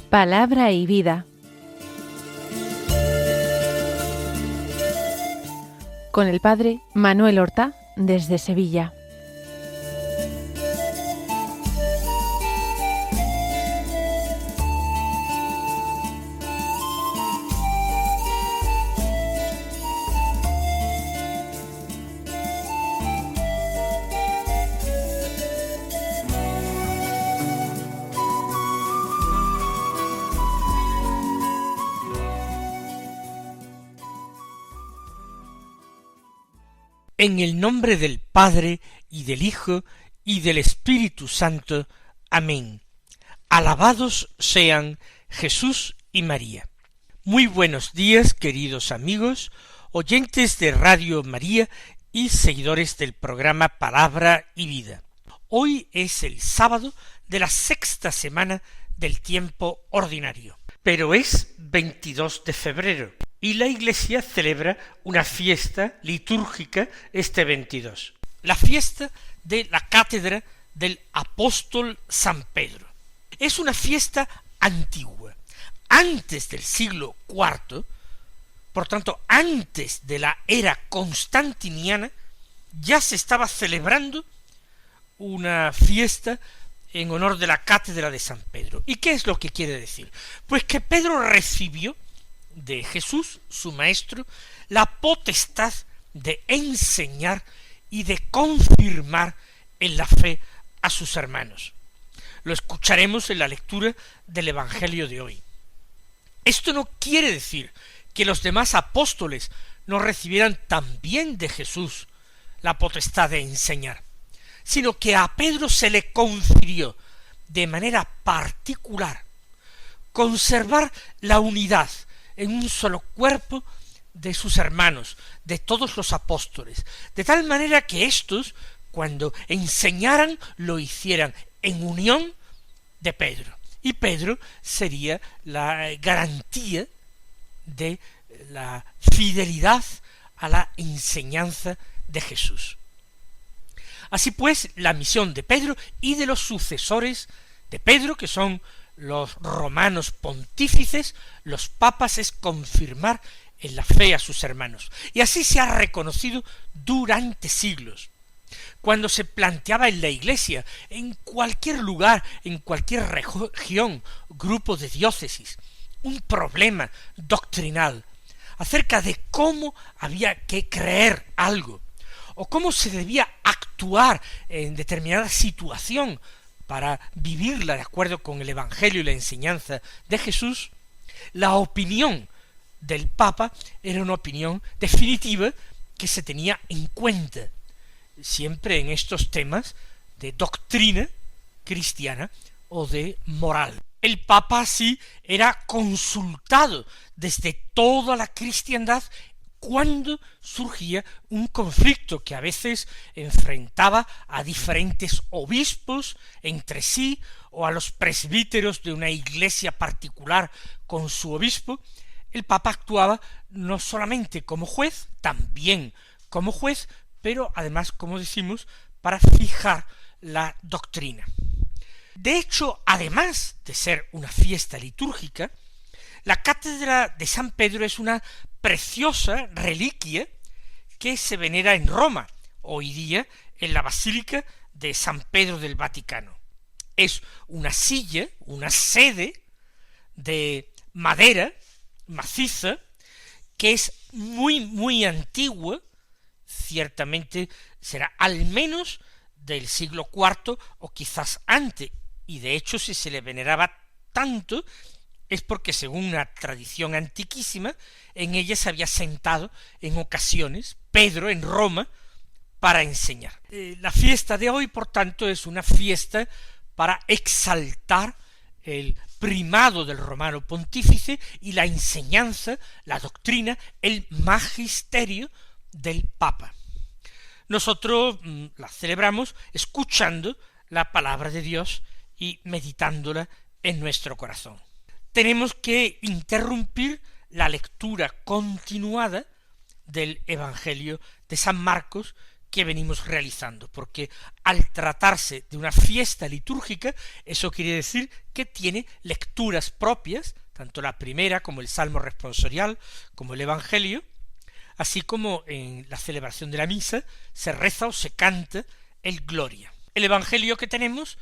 Palabra y vida. Con el padre Manuel Horta, desde Sevilla. En el nombre del Padre, y del Hijo, y del Espíritu Santo. Amén. Alabados sean Jesús y María. Muy buenos días, queridos amigos, oyentes de Radio María y seguidores del programa Palabra y Vida. Hoy es el sábado de la sexta semana del tiempo ordinario, pero es 22 de febrero. Y la Iglesia celebra una fiesta litúrgica este 22, la fiesta de la cátedra del apóstol San Pedro. Es una fiesta antigua, antes del siglo IV, por tanto, antes de la era constantiniana, ya se estaba celebrando una fiesta en honor de la cátedra de San Pedro. ¿Y qué es lo que quiere decir? Pues que Pedro recibió de Jesús, su maestro, la potestad de enseñar y de confirmar en la fe a sus hermanos. Lo escucharemos en la lectura del Evangelio de hoy. Esto no quiere decir que los demás apóstoles no recibieran también de Jesús la potestad de enseñar, sino que a Pedro se le confirió de manera particular conservar la unidad en un solo cuerpo de sus hermanos, de todos los apóstoles, de tal manera que éstos, cuando enseñaran, lo hicieran en unión de Pedro. Y Pedro sería la garantía de la fidelidad a la enseñanza de Jesús. Así pues, la misión de Pedro y de los sucesores de Pedro, que son los romanos pontífices, los papas, es confirmar en la fe a sus hermanos. Y así se ha reconocido durante siglos. Cuando se planteaba en la Iglesia, en cualquier lugar, en cualquier región, grupo de diócesis, un problema doctrinal acerca de cómo había que creer algo, o cómo se debía actuar en determinada situación para vivirla de acuerdo con el Evangelio y la enseñanza de Jesús, la opinión del Papa era una opinión definitiva que se tenía en cuenta siempre en estos temas de doctrina cristiana o de moral. El Papa así era consultado desde toda la cristiandad cuando surgía un conflicto que a veces enfrentaba a diferentes obispos entre sí, o a los presbíteros de una iglesia particular con su obispo. El Papa actuaba no solamente como juez, también como juez, pero además, como decimos, para fijar la doctrina. De hecho, además de ser una fiesta litúrgica, la cátedra de San Pedro es una preciosa reliquia que se venera en Roma, hoy día en la Basílica de San Pedro del Vaticano. Es una silla, una sede de madera maciza, que es muy antigua, ciertamente será al menos del siglo IV o quizás antes, y de hecho si se le veneraba tanto es porque, según una tradición antiquísima, en ella se había sentado en ocasiones Pedro en Roma para enseñar. La fiesta de hoy, por tanto, es una fiesta para exaltar el primado del romano pontífice y la enseñanza, la doctrina, el magisterio del Papa. Nosotros la celebramos escuchando la palabra de Dios y meditándola en nuestro corazón. Tenemos que interrumpir la lectura continuada del Evangelio de San Marcos, que venimos realizando, porque al tratarse de una fiesta litúrgica, eso quiere decir que tiene lecturas propias, tanto la primera como el Salmo responsorial, como el Evangelio, así como en la celebración de la misa se reza o se canta el Gloria. El Evangelio que tenemos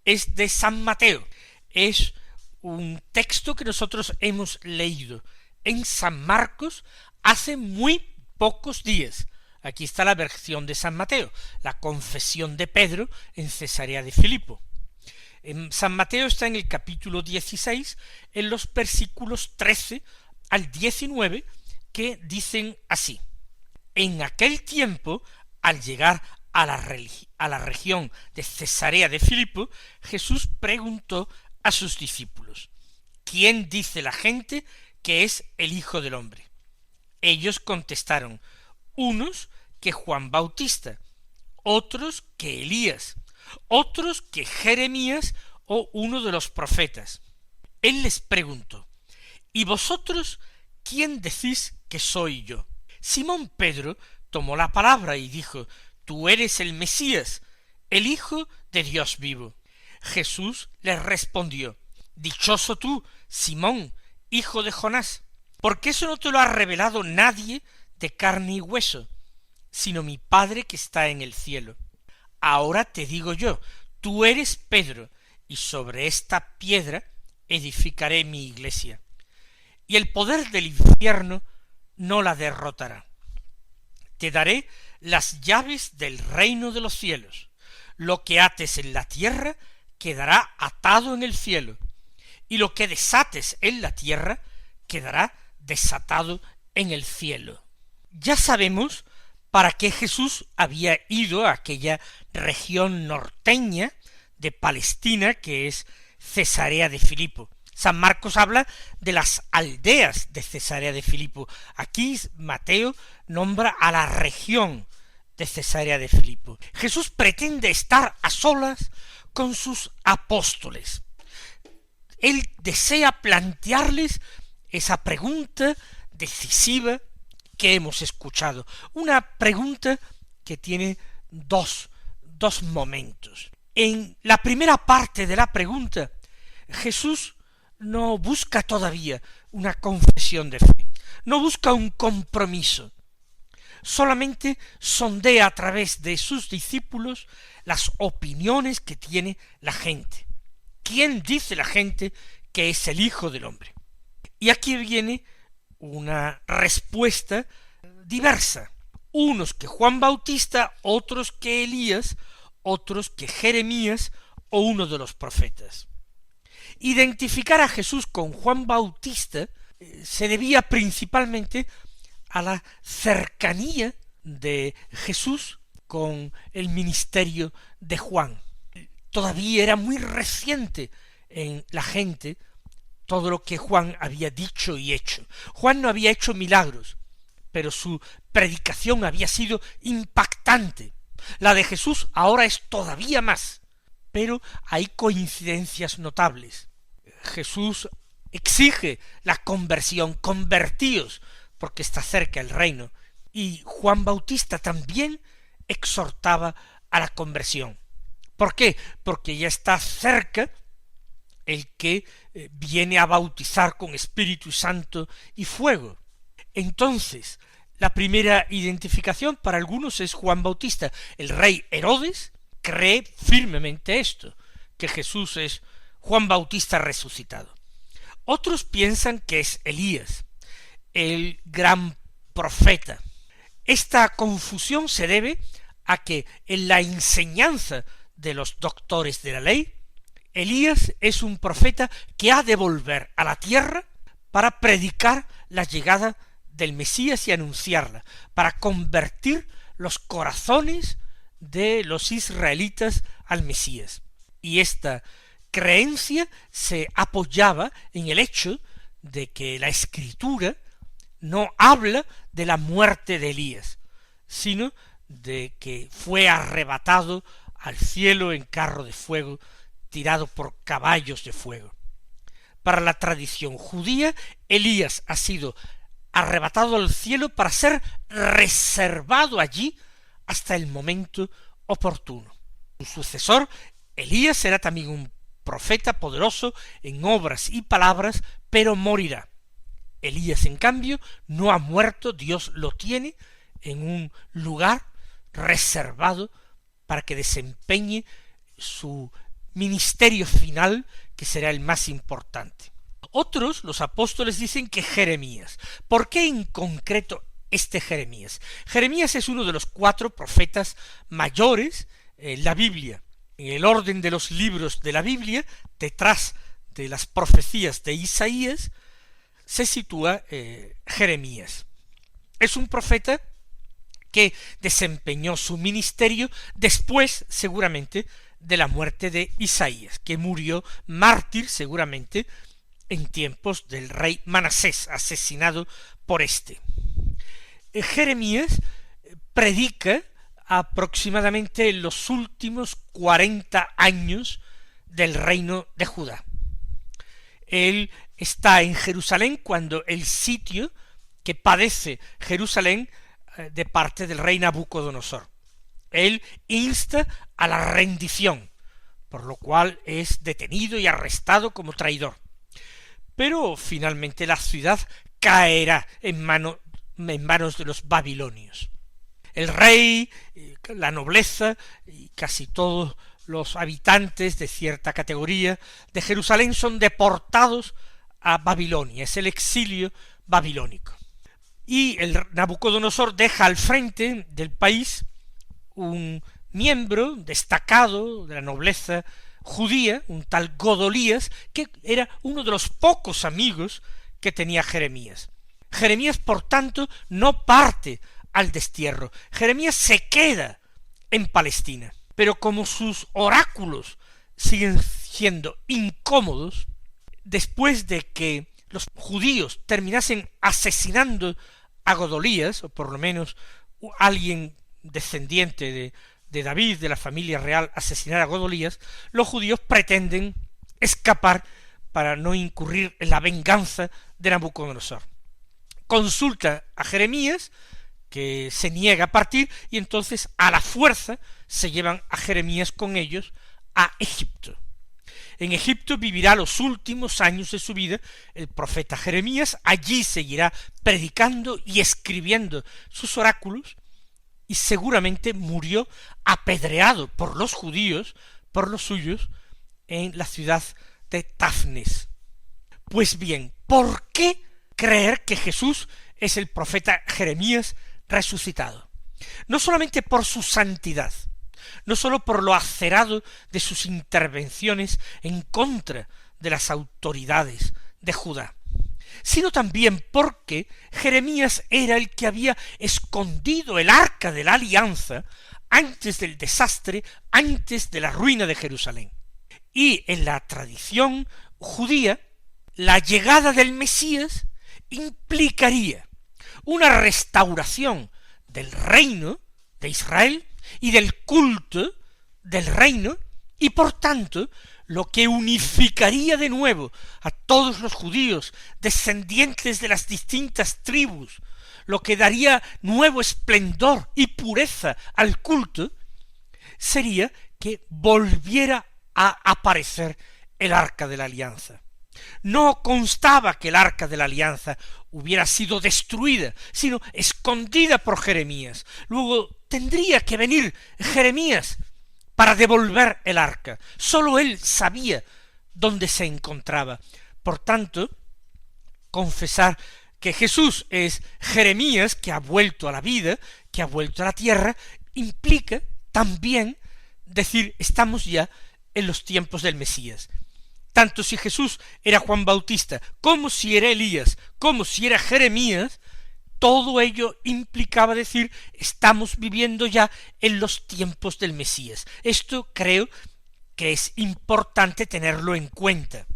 es de San Mateo, es un texto que nosotros hemos leído en San Marcos hace muy pocos días. Aquí está la versión de San Mateo, la confesión de Pedro en Cesarea de Filipo. En San Mateo está en el capítulo 16, en los versículos 13 al 19, que dicen así: En aquel tiempo, al llegar a la región de Cesarea de Filipo, Jesús preguntó a sus discípulos: ¿Quién dice la gente que es el Hijo del Hombre? Ellos contestaron: unos que Juan Bautista, otros que Elías, otros que Jeremías o uno de los profetas. Él les preguntó: ¿Y vosotros quién decís que soy yo? Simón Pedro tomó la palabra y dijo: Tú eres el Mesías, el Hijo de Dios vivo. Jesús les respondió: Dichoso tú, Simón, hijo de Jonás, porque eso no te lo ha revelado nadie de carne y hueso, sino mi Padre que está en el cielo. Ahora te digo yo, tú eres Pedro, y sobre esta piedra edificaré mi iglesia, y el poder del infierno no la derrotará. Te daré las llaves del reino de los cielos. Lo que ates en la tierra quedará atado en el cielo, y lo que desates en la tierra quedará desatado en el cielo. Ya sabemos para qué Jesús había ido a aquella región norteña de Palestina que es Cesarea de Filipo. San Marcos habla de las aldeas de Cesarea de Filipo. Aquí Mateo nombra a la región de Cesarea de Filipo. Jesús pretende estar a solas con sus apóstoles. Él desea plantearles esa pregunta decisiva que hemos escuchado. Una pregunta que tiene dos momentos. En la primera parte de la pregunta, Jesús no busca todavía una confesión de fe, no busca un compromiso, solamente sondea a través de sus discípulos las opiniones que tiene la gente. ¿Quién dice la gente que es el Hijo del Hombre? Y aquí viene una respuesta diversa. Unos que Juan Bautista, otros que Elías, otros que Jeremías o uno de los profetas. Identificar a Jesús con Juan Bautista se debía principalmente a la cercanía de Jesús con el ministerio de Juan. Todavía era muy reciente en la gente todo lo que Juan había dicho y hecho. Juan no había hecho milagros, pero su predicación había sido impactante. La de Jesús ahora es todavía más, pero hay coincidencias notables. Jesús exige la conversión, convertíos, porque está cerca el reino, y Juan Bautista también exhortaba a la conversión. ¿Por qué? Porque ya está cerca el que viene a bautizar con Espíritu Santo y fuego. Entonces, la primera identificación para algunos es Juan Bautista. El rey Herodes cree firmemente esto, que Jesús es Juan Bautista resucitado. Otros piensan que es Elías, el gran profeta. Esta confusión se debe a que en la enseñanza de los doctores de la ley, Elías es un profeta que ha de volver a la tierra para predicar la llegada del Mesías y anunciarla, para convertir los corazones de los israelitas al Mesías. Y esta creencia se apoyaba en el hecho de que la Escritura no habla de la muerte de Elías, sino de que fue arrebatado al cielo en carro de fuego, tirado por caballos de fuego. Para la tradición judía, Elías ha sido arrebatado al cielo para ser reservado allí hasta el momento oportuno. Su sucesor, Elías, será también un profeta poderoso en obras y palabras, pero morirá. Elías, en cambio, no ha muerto, Dios lo tiene en un lugar reservado para que desempeñe su ministerio final, que será el más importante. Otros, los apóstoles, dicen que Jeremías. ¿Por qué en concreto este Jeremías? Jeremías es uno de los 4 profetas mayores en la Biblia. En el orden de los libros de la Biblia, detrás de las profecías de Isaías, se sitúa Jeremías. Es un profeta que desempeñó su ministerio después, seguramente, de la muerte de Isaías, que murió mártir, seguramente, en tiempos del rey Manasés, asesinado por este. Jeremías predica aproximadamente en los últimos 40 años del reino de Judá. Él está en Jerusalén cuando el sitio que padece Jerusalén de parte del rey Nabucodonosor. Él insta a la rendición, por lo cual es detenido y arrestado como traidor. Pero finalmente la ciudad caerá en manos de los babilonios. El rey, la nobleza y casi todos los habitantes de cierta categoría de Jerusalén son deportados a Babilonia, es el exilio babilónico. Y el Nabucodonosor deja al frente del país un miembro destacado de la nobleza judía, un tal Godolías, que era uno de los pocos amigos que tenía Jeremías. Jeremías, por tanto, no parte al destierro. Jeremías se queda en Palestina. Pero como sus oráculos siguen siendo incómodos, después de que los judíos terminasen asesinando a Godolías, o por lo menos alguien descendiente de David, de la familia real, asesinar a Godolías, los judíos pretenden escapar para no incurrir en la venganza de Nabucodonosor. Consulta a Jeremías, que se niega a partir, y entonces a la fuerza se llevan a Jeremías con ellos a Egipto. En Egipto vivirá los últimos años de su vida el profeta Jeremías, allí seguirá predicando y escribiendo sus oráculos, y seguramente murió apedreado por los judíos, por los suyos, en la ciudad de Tafnes. Pues bien, ¿por qué creer que Jesús es el profeta Jeremías resucitado? No solamente por su santidad, no sólo por lo acerado de sus intervenciones en contra de las autoridades de Judá, sino también porque Jeremías era el que había escondido el arca de la alianza antes del desastre, antes de la ruina de Jerusalén. Y en la tradición judía, la llegada del Mesías implicaría una restauración del reino de Israel y del culto del reino, y por tanto lo que unificaría de nuevo a todos los judíos descendientes de las distintas tribus, lo que daría nuevo esplendor y pureza al culto, sería que volviera a aparecer el arca de la alianza. No constaba que el arca de la alianza hubiera sido destruida, sino escondida por Jeremías. Luego tendría que venir Jeremías para devolver el arca. Sólo él sabía dónde se encontraba. Por tanto, confesar que Jesús es Jeremías, que ha vuelto a la vida, que ha vuelto a la tierra, implica también decir, estamos ya en los tiempos del Mesías. Tanto si Jesús era Juan Bautista, como si era Elías, como si era Jeremías, todo ello implicaba decir, estamos viviendo ya en los tiempos del Mesías. Esto creo que es importante tenerlo en cuenta.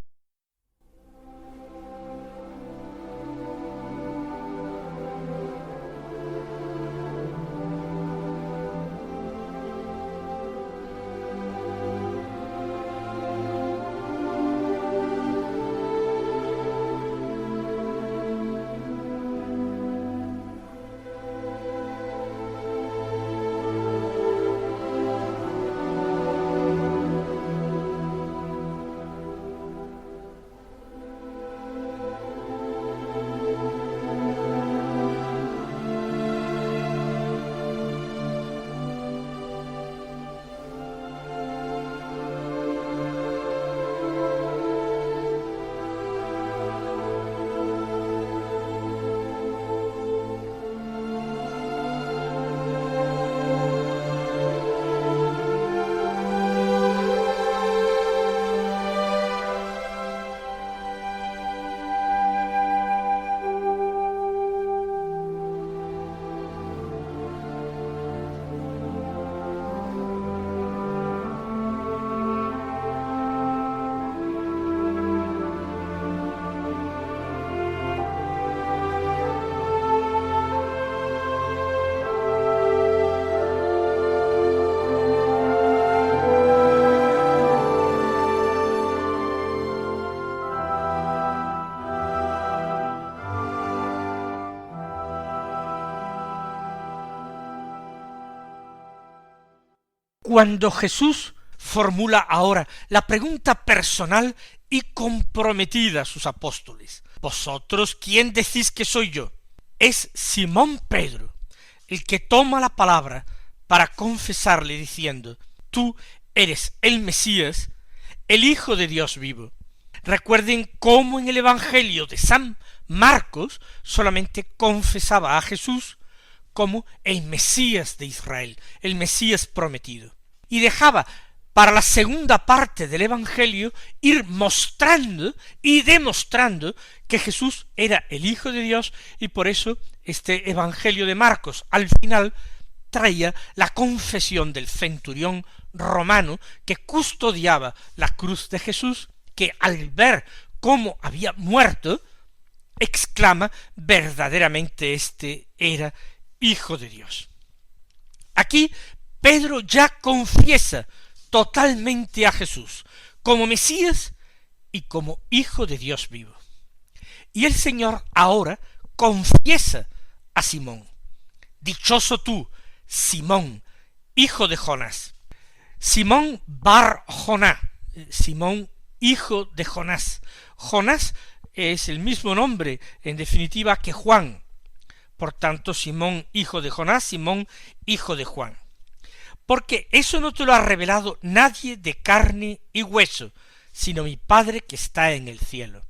cuando Jesús formula ahora la pregunta personal y comprometida a sus apóstoles. ¿Vosotros quién decís que soy yo? Es Simón Pedro el que toma la palabra para confesarle diciendo: tú eres el Mesías, el Hijo de Dios vivo. Recuerden cómo en el Evangelio de San Marcos solamente confesaba a Jesús como el Mesías de Israel, el Mesías prometido, y dejaba para la segunda parte del Evangelio ir mostrando y demostrando que Jesús era el Hijo de Dios, y por eso este Evangelio de Marcos al final traía la confesión del centurión romano que custodiaba la cruz de Jesús, que al ver cómo había muerto, exclama: verdaderamente este era Hijo de Dios. Aquí Pedro ya confiesa totalmente a Jesús como Mesías y como Hijo de Dios vivo. Y el Señor ahora confiesa a Simón: dichoso tú, Simón, hijo de Jonás. Simón Bar Joná, Simón hijo de Jonás. Jonás es el mismo nombre, en definitiva, que Juan. Por tanto, Simón hijo de Jonás, Simón hijo de Juan. Porque eso no te lo ha revelado nadie de carne y hueso, sino mi Padre que está en el cielo.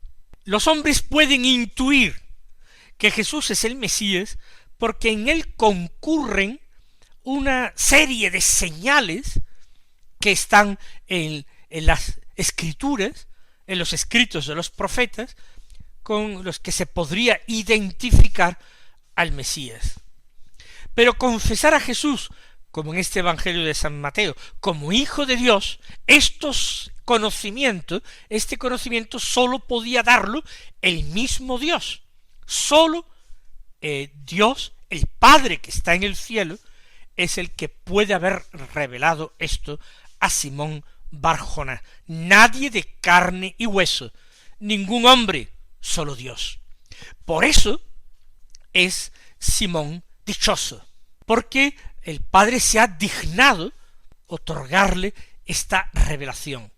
Los hombres pueden intuir que Jesús es el Mesías porque en él concurren una serie de señales que están en las Escrituras, en los escritos de los profetas, con los que se podría identificar al Mesías. Pero confesar a Jesús, como en este Evangelio de San Mateo, como Hijo de Dios, este conocimiento sólo podía darlo el mismo Dios. Sólo Dios, el Padre que está en el cielo, es el que puede haber revelado esto a Simón Bar Joná. Nadie de carne y hueso, ningún hombre, solo Dios. Por eso es Simón dichoso, porque el Padre se ha dignado otorgarle esta revelación.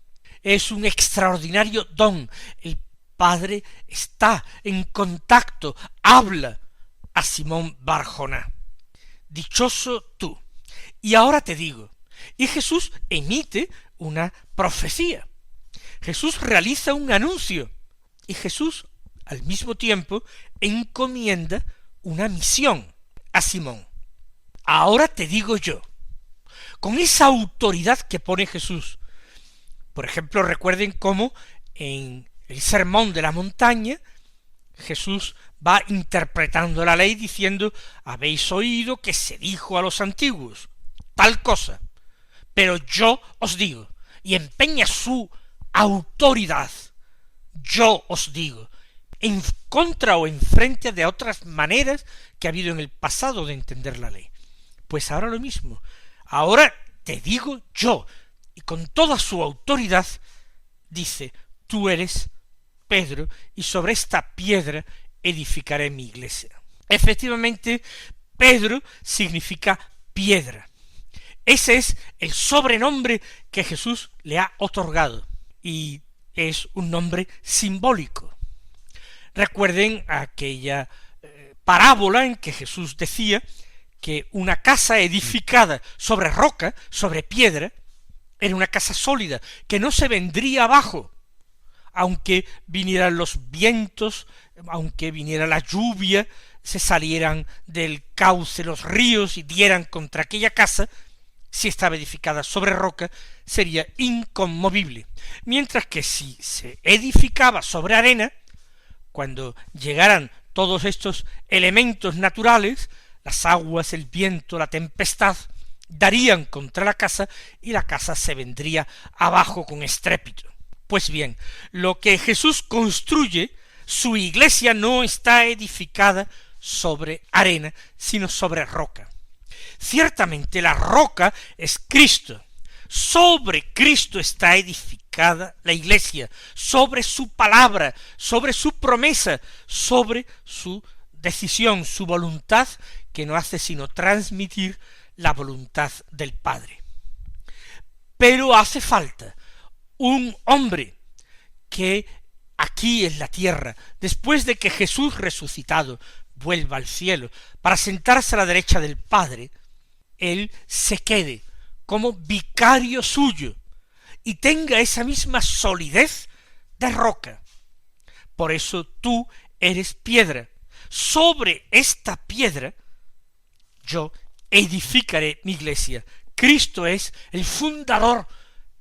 Es un extraordinario don. El Padre está en contacto, habla a Simón Bar Joná. Dichoso tú. Y ahora te digo, y Jesús emite una profecía. Jesús realiza un anuncio, y Jesús al mismo tiempo encomienda una misión a Simón. Ahora te digo yo, con esa autoridad que pone Jesús. Por ejemplo, recuerden cómo en el Sermón de la Montaña Jesús va interpretando la ley diciendo: habéis oído que se dijo a los antiguos tal cosa, pero yo os digo, y empeña su autoridad, yo os digo, en contra o en frente de otras maneras que ha habido en el pasado de entender la ley. Pues ahora lo mismo, ahora te digo yo, y con toda su autoridad dice: tú eres Pedro, y sobre esta piedra edificaré mi iglesia. Efectivamente, Pedro significa piedra. Ese es el sobrenombre que Jesús le ha otorgado, y es un nombre simbólico. Recuerden aquella parábola en que Jesús decía que una casa edificada sobre roca, sobre piedra, era una casa sólida, que no se vendría abajo, aunque vinieran los vientos, aunque viniera la lluvia, se salieran del cauce los ríos y dieran contra aquella casa. Si estaba edificada sobre roca, sería inconmovible, mientras que si se edificaba sobre arena, cuando llegaran todos estos elementos naturales, las aguas, el viento, la tempestad, darían contra la casa y la casa se vendría abajo con estrépito. Pues bien, lo que Jesús construye, su iglesia no está edificada sobre arena, sino sobre roca. Ciertamente la roca es Cristo. Sobre Cristo está edificada la iglesia, sobre su palabra, sobre su promesa, sobre su decisión, su voluntad, que no hace sino transmitir la voluntad del Padre. pero hace falta un hombre que aquí en la tierra, después de que Jesús resucitado vuelva al cielo para sentarse a la derecha del Padre, él se quede como vicario suyo y tenga esa misma solidez de roca. Por eso tú eres piedra. Sobre esta piedra yo edificaré mi iglesia. Cristo es el fundador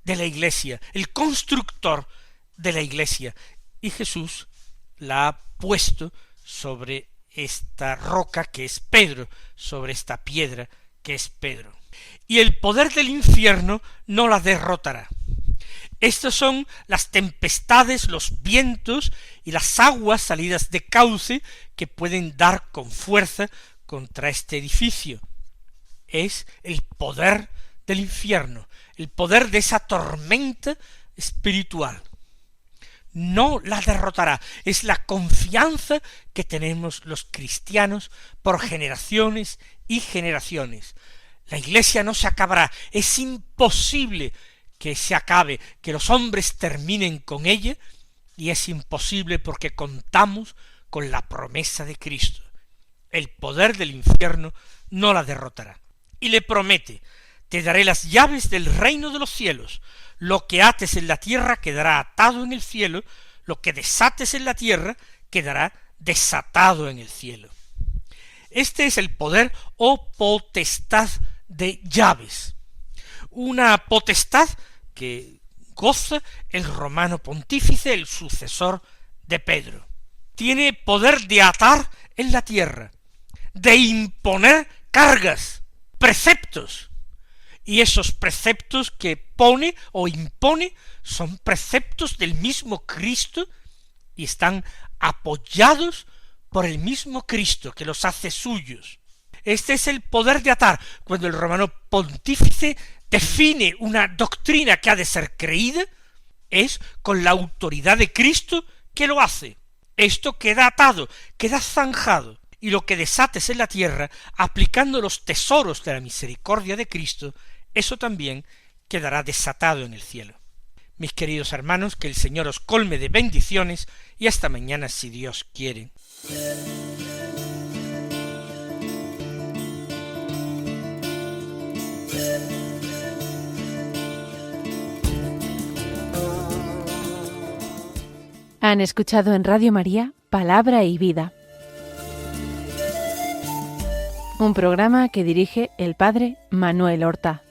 de la iglesia, el constructor de la iglesia, y Jesús la ha puesto sobre esta roca que es Pedro, sobre esta piedra que es Pedro. Y el poder del infierno no la derrotará. Estas son las tempestades, los vientos y las aguas salidas de cauce que pueden dar con fuerza contra este edificio. Es el poder del infierno, el poder de esa tormenta espiritual. No la derrotará. Es la confianza que tenemos los cristianos por generaciones y generaciones. La iglesia no se acabará. Es imposible que se acabe, que los hombres terminen con ella, y es imposible porque contamos con la promesa de Cristo. El poder del infierno no la derrotará. Y le promete: te daré las llaves del reino de los cielos. Lo que ates en la tierra quedará atado en el cielo, lo que desates en la tierra quedará desatado en el cielo. Este es el poder o potestad de llaves. Una potestad que goza el romano pontífice, el sucesor de Pedro. Tiene poder de atar en la tierra, de imponer cargas, preceptos, y esos preceptos que pone o impone son preceptos del mismo Cristo y están apoyados por el mismo Cristo que los hace suyos. Este es el poder de atar. Cuando el romano pontífice define una doctrina que ha de ser creída, es con la autoridad de Cristo que lo hace. Esto queda atado, queda zanjado, y lo que desates en la tierra, aplicando los tesoros de la misericordia de Cristo, eso también quedará desatado en el cielo. Mis queridos hermanos, que el Señor os colme de bendiciones, y hasta mañana si Dios quiere. Han escuchado en Radio María Palabra y Vida, un programa que dirige el Padre Manuel Horta.